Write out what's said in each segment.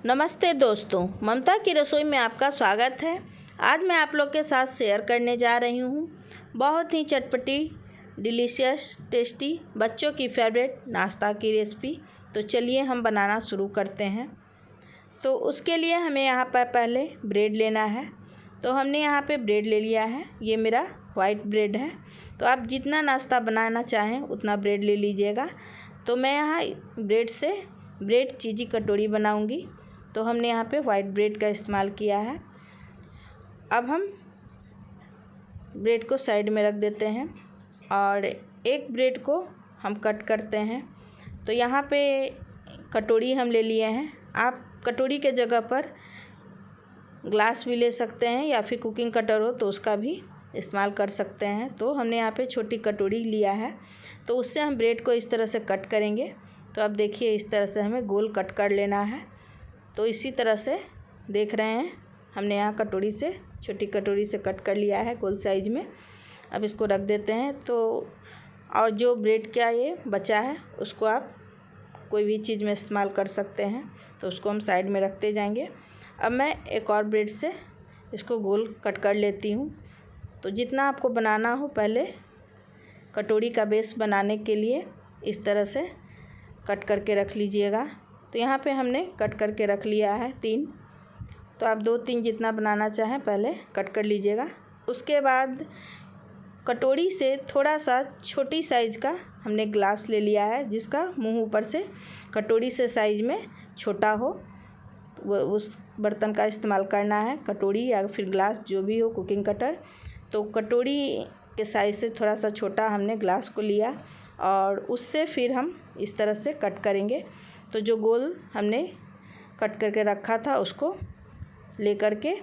नमस्ते दोस्तों, ममता की रसोई में आपका स्वागत है। आज मैं आप लोग के साथ शेयर करने जा रही हूँ बहुत ही चटपटी, डिलीशियस, टेस्टी, बच्चों की फेवरेट नाश्ता की रेसिपी। तो चलिए हम बनाना शुरू करते हैं। तो उसके लिए हमें यहाँ पर पहले ब्रेड लेना है। तो हमने यहाँ पे ब्रेड ले लिया है। ये मेरा वाइट ब्रेड है। तो आप जितना नाश्ता बनाना चाहें उतना ब्रेड ले लीजिएगा। तो मैं यहाँ ब्रेड चीज़ी कटोरी बनाऊँगी। तो हमने यहाँ पे वाइट ब्रेड का इस्तेमाल किया है। अब हम ब्रेड को साइड में रख देते हैं और एक ब्रेड को हम कट करते हैं। तो यहाँ पे कटोरी हम ले लिए हैं। आप कटोरी के जगह पर ग्लास भी ले सकते हैं या फिर कुकिंग कटर हो तो उसका भी इस्तेमाल कर सकते हैं। तो हमने यहाँ पे छोटी कटोरी लिया है। तो उससे हम ब्रेड को इस तरह से कट करेंगे। तो अब देखिए, इस तरह से हमें गोल कट कर लेना है। तो इसी तरह से देख रहे हैं, हमने यहाँ छोटी कटोरी से कट कर लिया है गोल साइज में। अब इसको रख देते हैं। तो और जो ब्रेड का ये बचा है उसको आप कोई भी चीज़ में इस्तेमाल कर सकते हैं। तो उसको हम साइड में रखते जाएंगे। अब मैं एक और ब्रेड से इसको गोल कट कर लेती हूँ। तो जितना आपको बनाना हो, पहले कटोरी का बेस बनाने के लिए इस तरह से कट करके रख लीजिएगा। तो यहाँ पे हमने कट करके रख लिया है 3। तो आप 2-3 जितना बनाना चाहें पहले कट कर लीजिएगा। उसके बाद कटोरी से थोड़ा सा छोटी साइज़ का हमने ग्लास ले लिया है, जिसका मुंह ऊपर से कटोरी से साइज़ में छोटा हो, वो उस बर्तन का इस्तेमाल करना है। कटोरी या फिर ग्लास जो भी हो, कुकिंग कटर। तो कटोरी के साइज़ से थोड़ा सा छोटा हमने ग्लास को लिया और उससे फिर हम इस तरह से कट करेंगे। तो जो गोल हमने कट करके रखा था उसको ले करके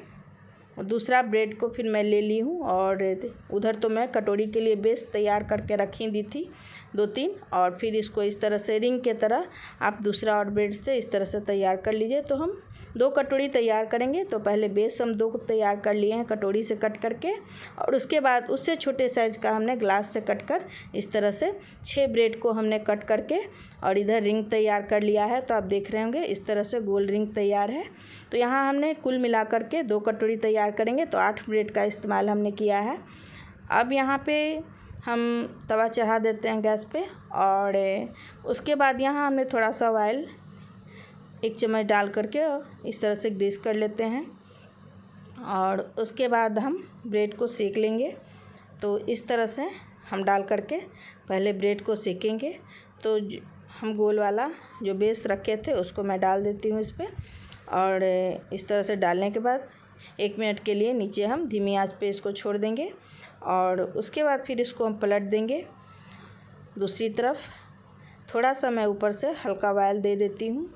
दूसरा ब्रेड को फिर मैं ले ली हूँ। और उधर तो मैं कटोरी के लिए बेस तैयार करके रखी दी थी 2-3, और फिर इसको इस तरह से रिंग के तरह आप दूसरा और ब्रेड से इस तरह से तैयार कर लीजिए। तो हम 2 कटोरी तैयार करेंगे। तो पहले बेस हम 2 तैयार कर लिए हैं कटोरी से कट करके, और उसके बाद उससे छोटे साइज़ का हमने ग्लास से कट कर इस तरह से 6 ब्रेड को हमने कट करके और इधर रिंग तैयार कर लिया है। तो आप देख रहे होंगे इस तरह से गोल रिंग तैयार है। तो यहाँ हमने कुल मिला करके 2 कटोरी तैयार करेंगे। तो 8 ब्रेड का इस्तेमाल हमने किया है। अब यहाँ पे हम तवा चढ़ा देते हैं गैस पे, और उसके बाद यहाँ हमने थोड़ा सा ऑयल 1 चम्मच डाल करके इस तरह से ग्रीस कर लेते हैं। और उसके बाद हम ब्रेड को सेक लेंगे। तो इस तरह से हम डाल करके पहले ब्रेड को सेकेंगे। तो हम गोल वाला जो बेस रखे थे उसको मैं डाल देती हूँ इस पर, और इस तरह से डालने के बाद 1 मिनट के लिए नीचे हम धीमी आंच पे इसको छोड़ देंगे। और उसके बाद फिर इसको हम पलट देंगे दूसरी तरफ। थोड़ा सा मैं ऊपर से हल्का ऑयल दे देती हूँ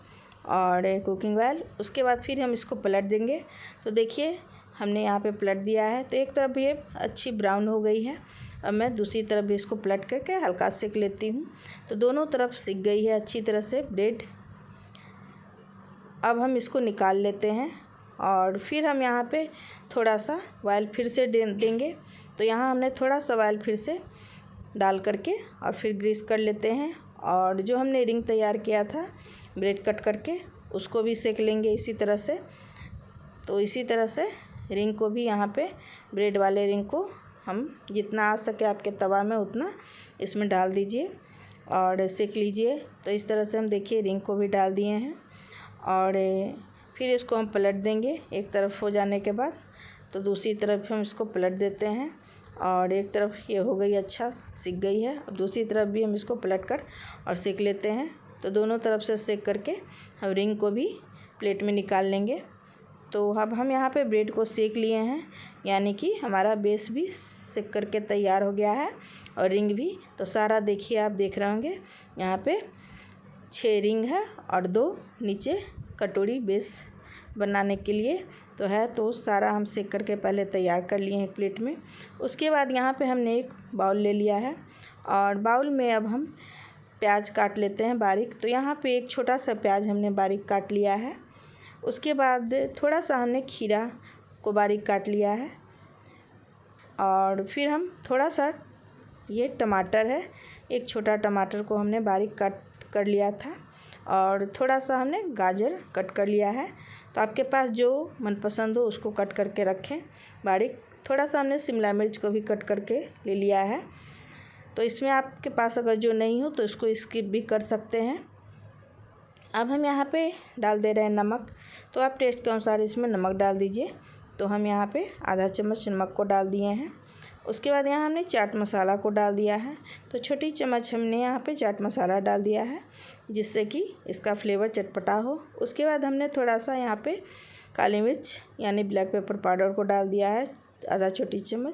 और कुकिंग ऑयल। उसके बाद फिर हम इसको पलट देंगे। तो देखिए, हमने यहाँ पे पलट दिया है। तो एक तरफ ये अच्छी ब्राउन हो गई है। अब मैं दूसरी तरफ भी इसको पलट करके हल्का सेक लेती हूँ। तो दोनों तरफ सिक गई है अच्छी तरह से ब्रेड। अब हम इसको निकाल लेते हैं और फिर हम यहाँ पे थोड़ा सा ऑयल फिर से देंगे। तो यहाँ हमने थोड़ा सा ऑयल फिर से डाल करके और फिर ग्रीस कर लेते हैं। और जो हमने रिंग तैयार किया था ब्रेड कट करके, उसको भी सेक लेंगे इसी तरह से। तो इसी तरह से रिंग को भी यहाँ पे ब्रेड वाले रिंग को हम जितना आ सके आपके तवा में उतना इसमें डाल दीजिए और सेक लीजिए। तो इस तरह से हम देखिए रिंग को भी डाल दिए हैं और फिर इसको हम पलट देंगे। एक तरफ हो जाने के बाद तो दूसरी तरफ हम इसको पलट देते हैं। और एक तरफ ये हो गई, अच्छा सिक गई है। अब दूसरी तरफ भी हम इसको पलट कर और सेक लेते हैं। तो दोनों तरफ से सेक करके हम रिंग को भी प्लेट में निकाल लेंगे। तो अब हम यहाँ पे ब्रेड को सेक लिए हैं, यानी कि हमारा बेस भी सेक करके तैयार हो गया है और रिंग भी। तो सारा देखिए, आप देख रहे होंगे यहाँ पे 6 रिंग है और 2 नीचे कटोरी बेस बनाने के लिए तो है। तो सारा हम सेक करके पहले तैयार कर लिए हैं एक प्लेट में। उसके बाद यहाँ पे हमने एक बाउल ले लिया है और बाउल में अब हम प्याज काट लेते हैं बारीक। तो यहाँ पे एक छोटा सा प्याज हमने बारीक काट लिया है। उसके बाद थोड़ा सा हमने खीरा को बारीक काट लिया है। और फिर हम थोड़ा सा, ये टमाटर है, एक छोटा टमाटर को हमने बारीक काट कर लिया था। और थोड़ा सा हमने गाजर कट कर लिया है। तो आपके पास जो मनपसंद हो उसको कट करके रखें बारीक। थोड़ा सा हमने शिमला मिर्च को भी कट करके ले लिया है। तो इसमें आपके पास अगर जो नहीं हो तो इसको स्किप भी कर सकते हैं। अब हम यहाँ पे डाल दे रहे हैं नमक। तो आप टेस्ट के अनुसार इसमें नमक डाल दीजिए। तो हम यहाँ पे आधा चम्मच नमक को डाल दिए हैं। उसके बाद यहाँ हमने चाट मसाला को डाल दिया है। तो छोटी चम्मच हमने यहाँ पे चाट मसाला डाल दिया है, जिससे कि इसका फ्लेवर चटपटा हो। उसके बाद हमने थोड़ा सा यहाँ पे काली मिर्च यानी ब्लैक पेपर पाउडर को डाल दिया है, आधा छोटी चम्मच।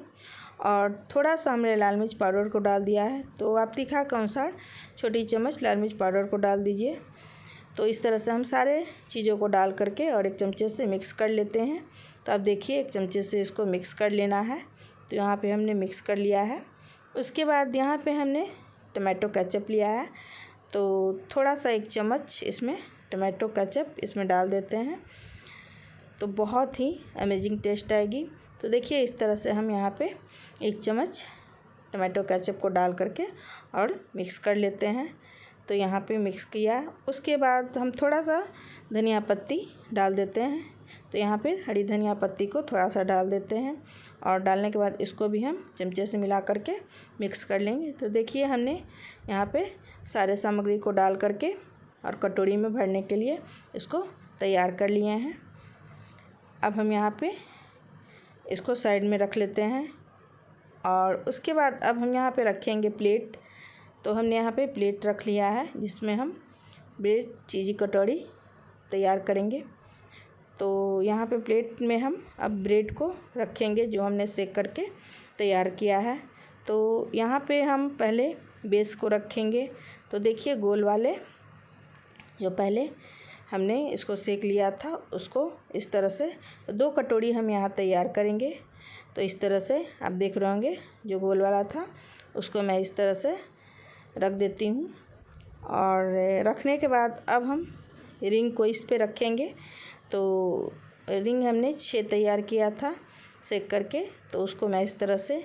और थोड़ा सा हमने लाल मिर्च पाउडर को डाल दिया है। तो आप तीखा के अनुसार छोटी चम्मच लाल मिर्च पाउडर को डाल दीजिए। तो इस तरह से हम सारे चीज़ों को डाल करके और एक चमचे से मिक्स कर लेते हैं। तो आप देखिए एक चमचे से इसको मिक्स कर लेना है। तो यहाँ पे हमने मिक्स कर लिया है। उसके बाद यहाँ पे हमने टमाटो केचप लिया है। तो थोड़ा सा एक चम्मच इसमें टमाटो केचप इसमें डाल देते हैं। तो बहुत ही अमेजिंग टेस्ट आएगी। तो देखिए इस तरह से हम यहाँ पे एक चम्मच टमाटो केचप को डाल करके और मिक्स कर लेते हैं। तो यहाँ पे मिक्स किया। उसके बाद हम थोड़ा सा धनिया पत्ती डाल देते हैं। तो यहाँ पे हरी धनिया पत्ती को थोड़ा सा डाल देते हैं और डालने के बाद इसको भी हम चमचे से मिला करके मिक्स कर लेंगे। तो देखिए हमने यहाँ पे सारे सामग्री को डाल करके और कटोरी में भरने के लिए इसको तैयार कर लिए हैं। अब हम यहाँ पे इसको साइड में रख लेते हैं और उसके बाद अब हम यहाँ पे रखेंगे प्लेट। तो हमने यहाँ पे प्लेट रख लिया है, जिसमें हम ब्रेड चीज़ी कटोरी तैयार करेंगे। तो यहाँ पे प्लेट में हम अब ब्रेड को रखेंगे जो हमने सेक करके तैयार किया है। तो यहाँ पे हम पहले बेस को रखेंगे। तो देखिए गोल वाले जो पहले हमने इसको सेक लिया था उसको इस तरह से 2 कटोरी हम यहाँ तैयार करेंगे। तो इस तरह से आप देख रहे होंगे जो गोल वाला था उसको मैं इस तरह से रख देती हूँ। और रखने के बाद अब हम रिंग को इस पे रखेंगे। तो रिंग हमने 6 तैयार किया था सेक करके। तो उसको मैं इस तरह से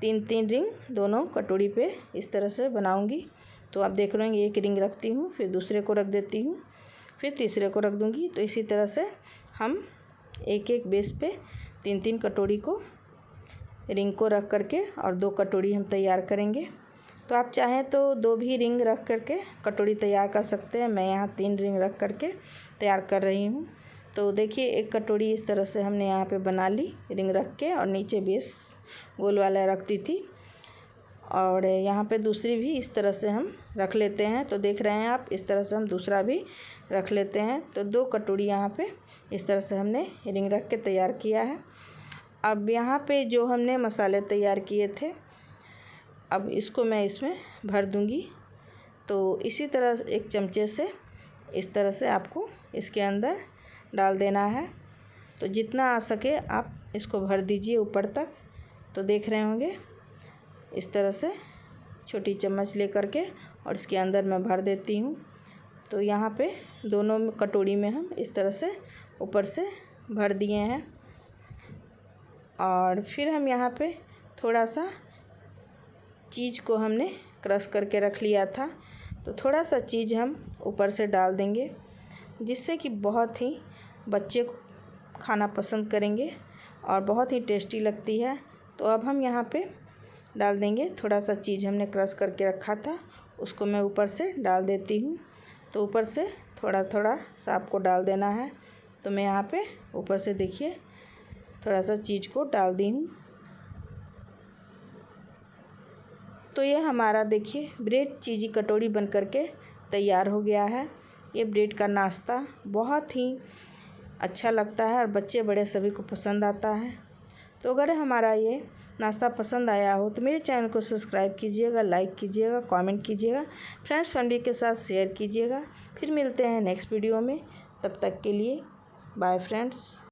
3-3 रिंग दोनों कटोरी पे इस तरह से बनाऊंगी। तो आप देख रहे होंगे एक रिंग रखती हूँ, फिर दूसरे को रख देती हूँ, फिर तीसरे को रख दूँगी। तो इसी तरह से हम एक बेस पे 3-3 कटोरी को रिंग को रख करके और 2 कटोरी हम तैयार करेंगे। तो आप चाहें तो 2 भी रिंग रख करके कटोरी तैयार कर सकते हैं। मैं यहाँ 3 रिंग रख करके तैयार कर रही हूँ। तो देखिए एक कटोरी इस तरह से हमने यहाँ पे बना ली रिंग रख के, और नीचे बेस गोल वाला रखती थी। और यहाँ पे दूसरी भी इस तरह से हम रख लेते हैं। तो देख रहे हैं आप इस तरह से हम दूसरा भी रख लेते हैं। तो 2 कटोरी यहाँ पे इस तरह से हमने रिंग रख के तैयार किया है। अब यहाँ पे जो हमने मसाले तैयार किए थे अब इसको मैं इसमें भर दूँगी। तो इसी तरह एक चमचे से इस तरह से आपको इसके अंदर डाल देना है। तो जितना आ सके आप इसको भर दीजिए ऊपर तक। तो देख रहे होंगे इस तरह से छोटी चम्मच ले करके और इसके अंदर मैं भर देती हूँ। तो यहाँ पे दोनों कटोरी में हम इस तरह से ऊपर से भर दिए हैं। और फिर हम यहाँ पे थोड़ा सा चीज़ को हमने क्रश करके रख लिया था। तो थोड़ा सा चीज़ हम ऊपर से डाल देंगे, जिससे कि बहुत ही बच्चे खाना पसंद करेंगे और बहुत ही टेस्टी लगती है। तो अब हम यहाँ पे डाल देंगे थोड़ा सा चीज़ हमने क्रश करके रखा था, उसको मैं ऊपर से डाल देती हूँ। तो ऊपर से थोड़ा थोड़ा सा आपको डाल देना है। तो मैं यहाँ पे ऊपर से देखिए थोड़ा सा चीज़ को डाल दी हूँ। तो ये हमारा देखिए ब्रेड चीज़ी कटोरी बन करके तैयार हो गया है। ये ब्रेड का नाश्ता बहुत ही अच्छा लगता है और बच्चे बड़े सभी को पसंद आता है। तो अगर हमारा ये नाश्ता पसंद आया हो तो मेरे चैनल को सब्सक्राइब कीजिएगा, लाइक कीजिएगा, कमेंट कीजिएगा, फ्रेंड्स फैमिली के साथ शेयर कीजिएगा। फिर मिलते हैं नेक्स्ट वीडियो में। तब तक के लिए बाय फ्रेंड्स।